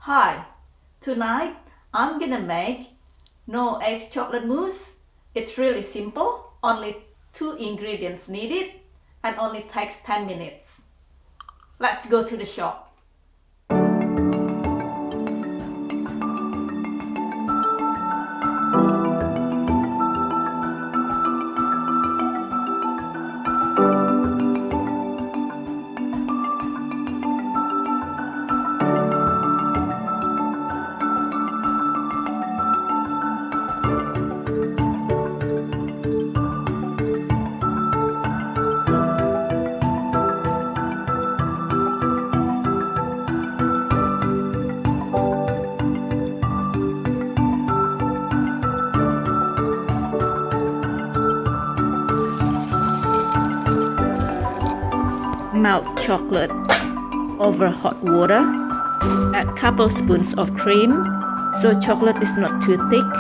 Hi, tonight I'm gonna make no eggs chocolate mousse. It's really simple, only 2 ingredients needed and only takes 10 minutes. Let's go to the shop. Melt chocolate over hot water. Add couple spoons of cream so chocolate is not too thick.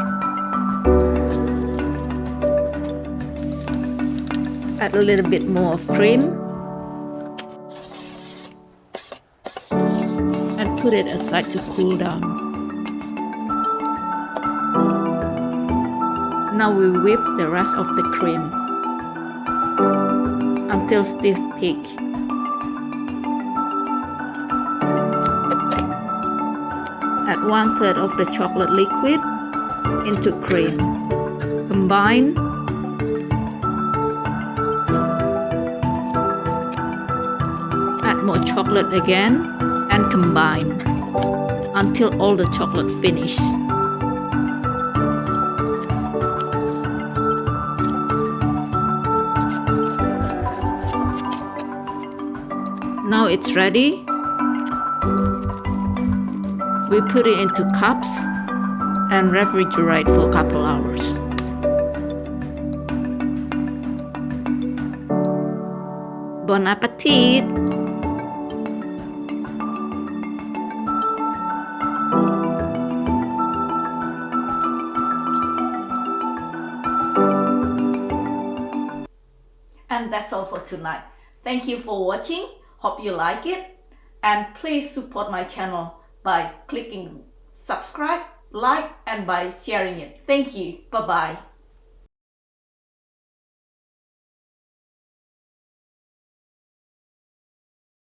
Add a little bit more of cream and put it aside to cool down. Now we whip the rest of the cream until stiff peak. Add 1/3 of the chocolate liquid into cream. Combine. Add more chocolate again and combine until all the chocolate finish. Now it's ready. We put it into cups and refrigerate for a couple hours. Bon appetit! And that's all for tonight. Thank you for watching. Hope you like it. And please support my channel by clicking subscribe, like, and by sharing it. Thank you. Bye-bye.